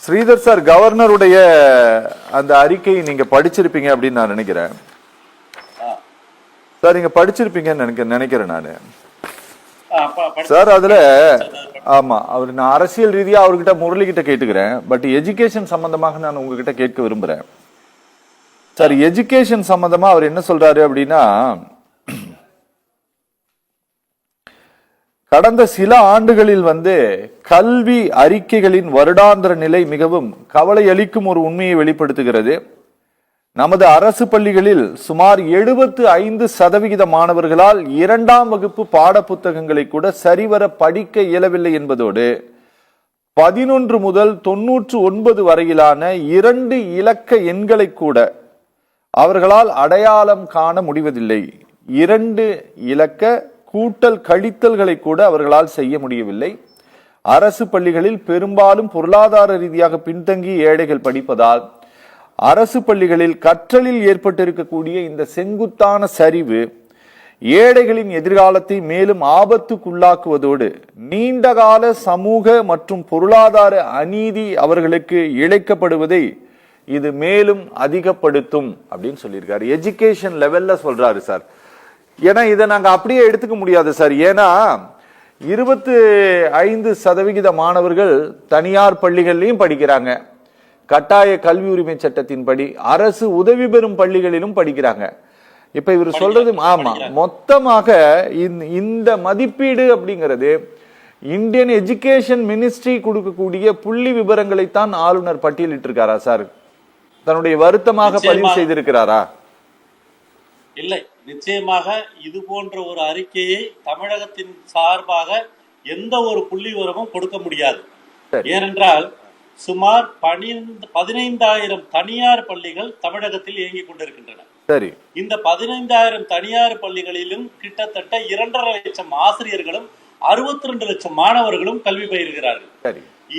Sridhar sir, கவர்னருடைய அந்த அறிக்கை நீங்க படிச்சிருப்பீங்க அப்படின்னு நான் நினைக்கிறேன் சார். நீங்க படிச்சிருப்பீங்கன்னு நினைக்கிறேன் நானு சார். அதுல ஆமா, நான் அரசியல் ரீதியா அவர்கிட்ட முரளி கிட்ட கேட்டுக்கிறேன். பட் எஜுகேஷன் சம்பந்தமாக நான் உங்ககிட்ட கேட்க விரும்புறேன் சார். எஜுகேஷன் சம்பந்தமா அவர் என்ன சொல்றாரு அப்படின்னா, கடந்த சில ஆண்டுகளில் கல்வி அறிக்கைகளின் வருடாந்திர நிலை மிகவும் கவலை அளிக்கும் ஒரு உண்மையை வெளிப்படுத்துகிறது. நமது அரசு பள்ளிகளில் சுமார் 75% மாணவர்களால் 2ஆம் வகுப்பு பாட புத்தகங்களை கூட சரிவர படிக்க இயலவில்லை என்பதோடு 11 முதல் 99 வரையிலான 2 இலக்க எண்களை கூட அவர்களால் அடையாளம் காண முடிவதில்லை. 2 இலக்க கூட்டல் கழித்தல்களை கூட அவர்களால் செய்ய முடியவில்லை. அரசு பள்ளிகளில் பெரும்பாலும் பொருளாதார ரீதியாக பின்தங்கிய ஏழைகள் படிப்பதால் அரசு பள்ளிகளில் கற்றலில் ஏற்பட்டிருக்கக்கூடிய இந்த செங்குத்தான சரிவு ஏழைகளின் எதிர்காலத்தை மேலும் ஆபத்துக்குள்ளாக்குவதோடு நீண்டகால சமூக மற்றும் பொருளாதார அநீதி அவர்களுக்கு இழைக்கப்படுவதை இது மேலும் அதிகப்படுத்தும் அப்படின்னு சொல்லியிருக்காரு. எஜுகேஷன் லெவல்ல சொல்றாரு சார். ஏன்னா இதை நாங்க அப்படியே எடுத்துக்க முடியாது சார். ஏன்னா 25% மாணவர்கள் தனியார் பள்ளிகள்லயும் படிக்கிறாங்க, கட்டாய கல்வி உரிமை சட்டத்தின்படி அரசு உதவி பெறும் பள்ளிகளிலும் படிக்கிறாங்க. இப்ப இவர் சொல்றது ஆமா, மொத்தமாக இந்த மதிப்பீடு அப்படிங்கிறது இந்தியன் எஜுகேஷன் மினிஸ்ட்ரி கொடுக்கக்கூடிய புள்ளி விவரங்களை தான் ஆளுநர் பட்டியலிட்டு இருக்காரா சார்? தன்னுடைய வருத்தமாக பதிவு செய்திருக்கிறாரா? இல்லை, நிச்சயமாக இது போன்ற ஒரு அறிக்கையை தமிழகத்தின் சார்பாக எந்த ஒரு புள்ளி விவரமும் கொடுக்க முடியாது. ஏனென்றால் சுமார் 15,000 தனியார் பள்ளிகள் தமிழகத்தில் இயங்கிக் கொண்டிருக்கின்றன. இந்த 15,000 தனியார் பள்ளிகளிலும் கிட்டத்தட்ட 2.5 லட்சம் ஆசிரியர்களும் 62 லட்சம் மாணவர்களும் கல்வி பயிர்கிறார்கள்.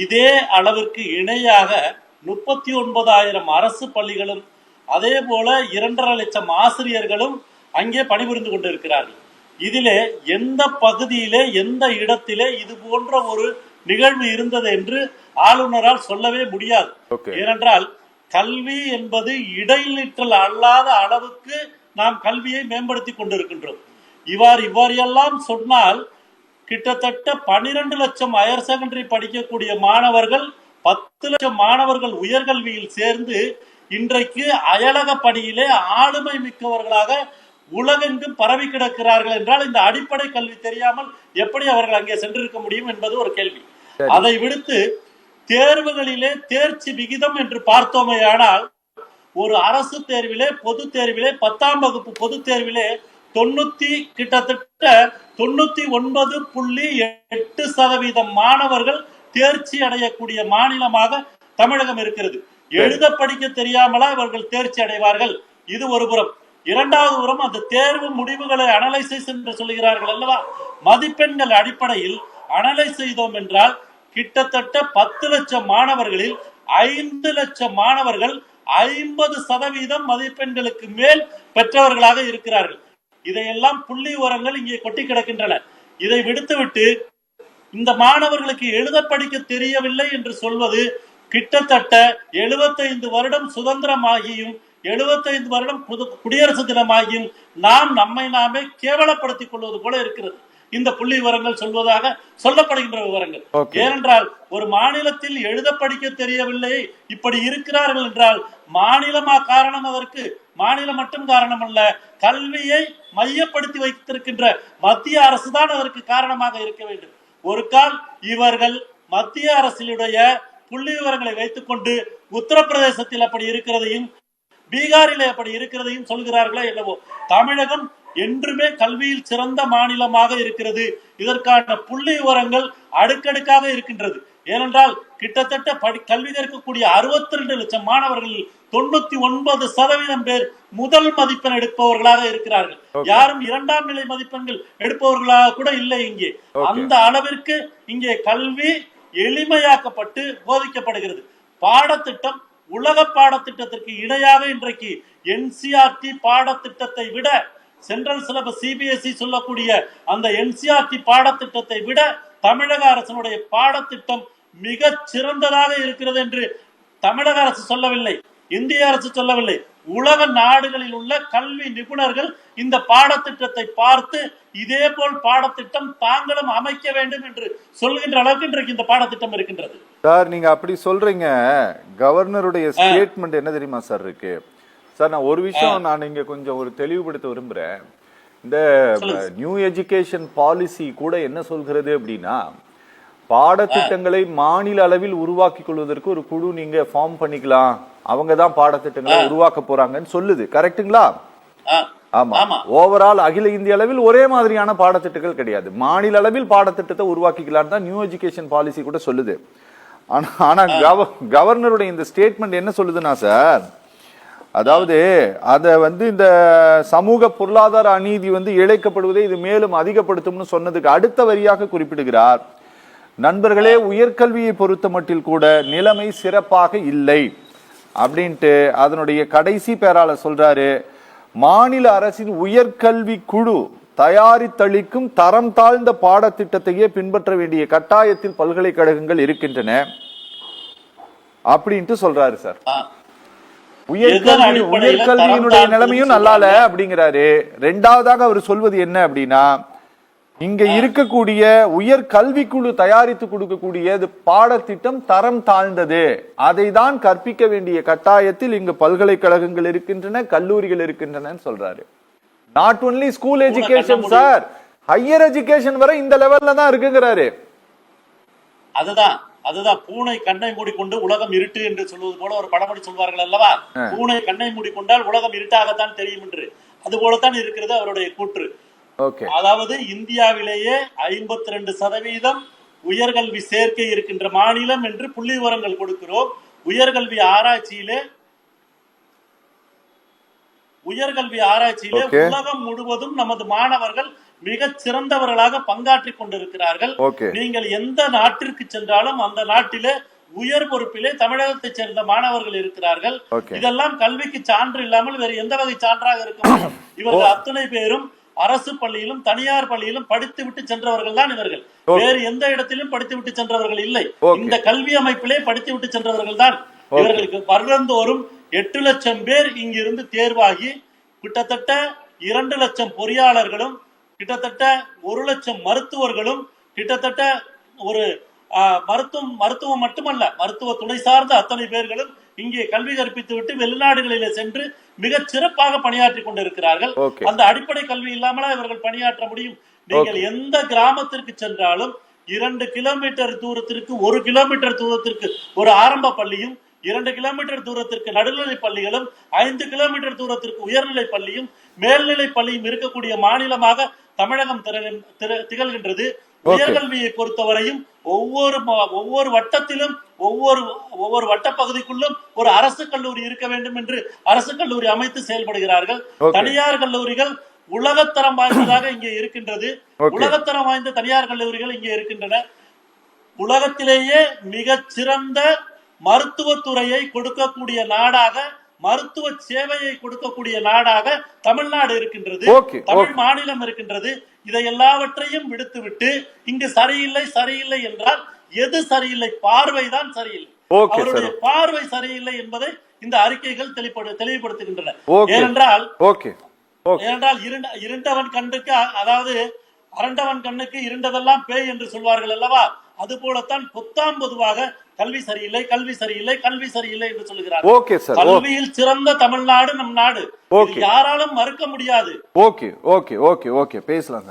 இதே அளவிற்கு இணையாக 39,000 அரசு பள்ளிகளும் அதே போல 2.5 லட்சம் ஆசிரியர்களும் அங்கே பணிபுரிந்து கொண்டிருக்கிறார்கள். இதிலே எந்த பகுதியிலே எந்த இடத்திலே இது போன்ற ஒரு நிகழ்வு இருந்தது என்று ஆளுநரால் சொல்லவே முடியாது. ஏனென்றால் கல்வி என்பது இடைநிற்றல் அல்லாத அளவுக்கு நாம் கல்வியை மேம்படுத்தி கொண்டிருக்கின்றோம். இவ்வாறெல்லாம் சொன்னால் கிட்டத்தட்ட 12 லட்சம் ஹையர் செகண்டரி படிக்கக்கூடிய மாணவர்கள் 10 லட்சம் மாணவர்கள் உயர்கல்வியில் சேர்ந்து இன்றைக்கு அயலக பணியிலே ஆளுமை மிக்கவர்களாக உலகெங்கும் பரவி கிடக்கிறார்கள் என்றால் இந்த அடிப்படை கல்வி தெரியாமல் எப்படி அவர்கள் அங்கே சென்றிருக்க முடியும் என்பது ஒரு கேள்வி. அதை விடுத்து தேர்வுகளிலே தேர்ச்சி விகிதம் என்று பார்த்தோமேயானால் ஒரு அரசு தேர்விலே பொது தேர்விலே 10ஆம் வகுப்பு பொது தேர்விலே கிட்டத்தட்ட 99.8% மாணவர்கள் தேர்ச்சி அடையக்கூடிய மாநிலமாக தமிழகம் இருக்கிறது. எழுத படிக்க தெரியாமலா இவர்கள் தேர்ச்சி அடைவார்கள்? இது ஒரு புறம். இரண்டாவது புறம், அந்த தேர்வு முடிவுகளை அனலைசிஸ் என்று சொல்லுகிறார்கள் அல்லவா, மதிப்பெண்கள் அடிப்படையில் அனலைஸ் செய்தோம் என்றால் கிட்டத்தட்ட 10 லட்சம் மாணவர்களில் 5 லட்சம் மாணவர்கள் 50% மதிப்பெண்களுக்கு மேல் பெற்றவர்களாக இருக்கிறார்கள். இதையெல்லாம் புள்ளி விவரங்கள் இங்கே கொட்டி கிடக்கின்றன. இதை விடுத்துவிட்டு இந்த மாணவர்களுக்கு எழுத படிக்க தெரியவில்லை என்று சொல்வது கிட்டத்தட்ட 75 வருடம் சுதந்திரமாகியும் 75 வருடம் குடியரசு தினமாகியும் நாம் நம்மை நாமே கேவலப்படுத்திக் கொள்வது போல இருக்கிறது இந்த புள்ளி விவரங்கள் சொல்வதாக சொல்லப்படுகின்ற விவரங்கள். ஏனென்றால் ஒரு மாநிலத்தில் எழுத படிக்க தெரியவில்லை இப்படி இருக்கிறார்கள் என்றால் மாநிலமா காரணம்? அதற்கு மாநிலம் மட்டும் காரணம் அல்ல, கல்வியை மையப்படுத்தி வைத்திருக்கின்ற மத்திய அரசு தான் அதற்கு காரணமாக இருக்க வேண்டும். ஒரு கால் இவர்கள் மத்திய அரசினுடைய புள்ளி விவரங்களை வைத்துக் கொண்டு உத்தரப்பிரதேசத்தில் அப்படி இருக்கிறதையும் பீகாரிலே அப்படி இருக்கிறதையும் சொல்கிறார்களே என்னவோ, தமிழகம் என்றுமே கல்வியில் சிறந்த மாநிலமாக இருக்கிறது. இதற்கான புள்ளி விவரங்கள் அடுக்கடுக்காக இருக்கின்றது. ஏனென்றால் கிட்டத்தட்ட கல்வி கற்கக்கூடிய 62 லட்சம் மாணவர்களில் 99% பேர் முதல் மதிப்பெண் எடுப்பவர்களாக இருக்கிறார்கள். யாரும் 2ஆம் நிலை மதிப்பெண்கள் எடுப்பவர்களாக கூட இல்லை இங்கே. அந்த அளவிற்கு இங்கே கல்வி எளிமையாக்கப்பட்டு போதிக்கப்படுகிறது. பாடத்திட்டம் உலக பாடத்திட்டத்திற்கு இணையாக இன்றைக்கு NCERT பாடத்திட்டத்தை விட, சென்ட்ரல் சிலபஸ் CBSE சொல்லக்கூடிய அந்த NCERT பாடத்திட்டத்தை விட தமிழக அரசனுடைய பாடத்திட்டம் மிக சிறந்ததாக இருக்கிறது என்று தமிழக அரசு சொல்லவில்லை, இந்திய அரசு சொல்லவில்லை. உலக நாடுகளில் உள்ள கல்வி நிபுணர்கள் இந்த பாடத்திட்டத்தை பார்த்து இதே போல் பாடத்திட்டம் தாங்களும் அமைக்க வேண்டும் என்று சொல்கின்ற அளவுக்கு இன்றைக்கு இந்த பாடத்திட்டம் இருக்கின்றது. சார் நீங்க அப்படி சொல்றீங்க, கவர்னருடைய ஸ்டேட்மெண்ட் என்ன தெரியுமா சார் இருக்கு? சார் நான் ஒரு விஷயம் நான் இங்க கொஞ்சம் ஒரு தெளிவுபடுத்த விரும்புறேன். இந்த நியூ எஜுகேஷன் பாலிசி கூட என்ன சொல்கிறது அப்படின்னா, பாடத்திட்டங்களை மாநில அளவில் உருவாக்கி கொள்வதற்கு ஒரு குழு நீங்க ஃபார்ம் பண்ணிக்கலாம், அவங்க தான் பாடத்திட்டங்களை உருவாக்க போறாங்கன்னு சொல்லுது. கரெக்ட்டுங்களா? ஆமா. ஓவரால் அகில இந்திய அளவில் ஒரே மாதிரியான பாடத்திட்டங்கள் கிடையாது, மாநில அளவில் பாடத்திட்டத்தை உருவாக்கிக்கலாம் தான் நியூ எஜுகேஷன் பாலிசி கூட சொல்லுது. ஆனா கவர்னருடைய இந்த ஸ்டேட்மெண்ட் என்ன சொல்லுதுன்னா சார், அதாவது அத இந்த சமூக பொருளாதார அநீதி இழைக்கப்படுவதை இது மேலும் அதிகப்படுத்தும்னு சொன்னதுக்கு அடுத்த வரியாக குறிப்பிடுகிறார், நண்பர்களே உயர்கல்வியை பொறுத்த மட்டில் கூட நிலைமை சிறப்பாக இல்லை அப்படின்ட்டு அதனுடைய கடைசி பேரால சொல்றாரு, மாநில அரசின் உயர்கல்வி குழு தயாரித்தளிக்கும் தரம் தாழ்ந்த பாடத்திட்டத்தையே பின்பற்ற வேண்டிய கட்டாயத்தில் பல்கலைக்கழகங்கள் இருக்கின்றன அப்படின்ட்டு சொல்றாரு சார். உயர்கல்வியினுடைய நிலைமையும் நல்லால அப்படிங்கிறாரு. ரெண்டாவதாக அவர் சொல்வது என்ன அப்படின்னா, இங்க இருக்கக்கூடிய உயர் கல்விக்குழு தயாரித்து கொடுக்கக்கூடிய பாடத்திட்டம் தரம் தாழ்ந்தது, அதை தான் கற்பிக்க வேண்டிய கட்டாயத்தில் இங்கு பல்கலைக்கழகங்கள் இருக்கின்றன, கல்லூரிகள் இருக்கின்றன சொல்றாரு. Not only school education sir, higher education வரை இந்த லெவல்ல தான் இருக்குங்கிறாரு. அதுதான் பூனை கண்ணை மூடிக்கொண்டு உலகம் இருட்டு என்று சொல்வது போல ஒரு பழமொழி சொல்வார்கள் அல்லவா, பூனை கண்ணை மூடிக்கொண்டால் உலகம் இருட்டாகத்தான் தெரியும் என்று, அது போலத்தான் இருக்கிறது அவருடைய கூற்று. அதாவது இந்தியாவிலேயே 52% உயர்கல்வி சேர்க்கை இருக்கின்ற மாநிலம் என்று புள்ளி விவரங்கள் கொடுக்கிறோம். உயர்கல்வி ஆராய்ச்சியிலே உலகம் முழுவதும் நமது மாணவர்கள் மிக சிறந்தவர்களாக பங்காற்றிக் கொண்டிருக்கிறார்கள். நீங்கள் எந்த நாட்டிற்கு சென்றாலும் அந்த நாட்டிலே உயர் பொறுப்பிலே தமிழகத்தை சேர்ந்த மாணவர்கள் இருக்கிறார்கள். இதெல்லாம் கல்விக்கு சான்று இல்லாமல் வேறு எந்த வகை சான்றாக இருக்கும்? இவர்கள் அத்தனை பேரும் அரசு பள்ளியிலும் தனியார் பள்ளியிலும் படித்து விட்டு சென்றவர்கள் தான் இவர்கள், வேறு எந்த இடத்திலும் படித்து விட்டு சென்றவர்கள் இல்லை. இந்த கல்வி அமைப்பிலே படித்து விட்டு சென்றவர்கள் தான் இவர்களுக்கு. வருடந்தோறும் 8 லட்சம் பேர் இங்கிருந்து தேர்வாகி கிட்டத்தட்ட 2 லட்சம் பொறியாளர்களும் கிட்டத்தட்ட 1 லட்சம் மருத்துவர்களும் கிட்டத்தட்ட ஒரு மருத்துவம் மட்டுமல்ல, மருத்துவ துணை சார்ந்த அத்தனை பேர்களும் இங்கே கல்வி கற்பித்து விட்டு வெளிநாடுகளிலே சென்று மிக சிறப்பாக பணியாற்றி கொண்டிருக்கிறார்கள். அந்த அடிப்படை கல்வி இல்லாமலா இவர்கள் பணியாற்ற முடியும்? நீங்கள் எந்த கிராமத்திற்கு சென்றாலும் 2 கிலோமீட்டர் தூரத்திற்கு 1 கிலோமீட்டர் தூரத்திற்கு ஒரு ஆரம்ப பள்ளியும், 2 கிலோமீட்டர் தூரத்திற்கு நடுநிலை பள்ளிகளும், 5 கிலோமீட்டர் தூரத்திற்கு உயர்நிலை பள்ளியும், மேல்நிலை பள்ளியும் இருக்கக்கூடிய மாநிலமாக தமிழகம் திகழ்கின்றது. உயர்கல்வியை பொறுத்தவரையும் ஒவ்வொரு வட்டத்திலும் ஒவ்வொரு வட்ட பகுதிக்குள்ளும் ஒரு அரசு கல்லூரி இருக்க வேண்டும் என்று அரசு கல்லூரி அமைத்து செயல்படுகிறார்கள். தனியார் கல்லூரிகள் உலகத்தரம் வாய்ந்ததாக இங்கே இருக்கின்றது. உலகத்தரம் வாய்ந்த தனியார் கல்லூரிகள் இங்கே இருக்கின்றன. உலகத்திலேயே மிக சிறந்த மருத்துவத்துறையை கொடுக்கக்கூடிய நாடாக, மருத்துவ சேவையை கொடுக்கக்கூடிய நாடாக தமிழ்நாடு இருக்கின்றது, தமிழ் மாநிலம் இருக்கின்றது. இதை எல்லாவற்றையும் விடுத்துவிட்டு இங்கு சரியில்லை என்றால் எது சரியில்லை? பார்வைதான் சரியில்லை. அவருடைய பார்வை சரியில்லை என்பதை இந்த அறிக்கைகள் தெளிவுபடுத்துகின்றன. ஏனென்றால் இருண்டவன் கண்ணுக்கு, அதாவது அரண்டவன் கண்ணுக்கு இருண்டதெல்லாம் பேய் என்று சொல்வார்கள் அல்லவா, அது போலத்தான் பொத்தாம் பொதுவாக கல்வி சரியில்லை என்று சொல்லுகிறார். கல்வியில் சிறந்த தமிழ்நாடு நம் நாடு, யாராலும் மறுக்க முடியாது. பேசலாம்.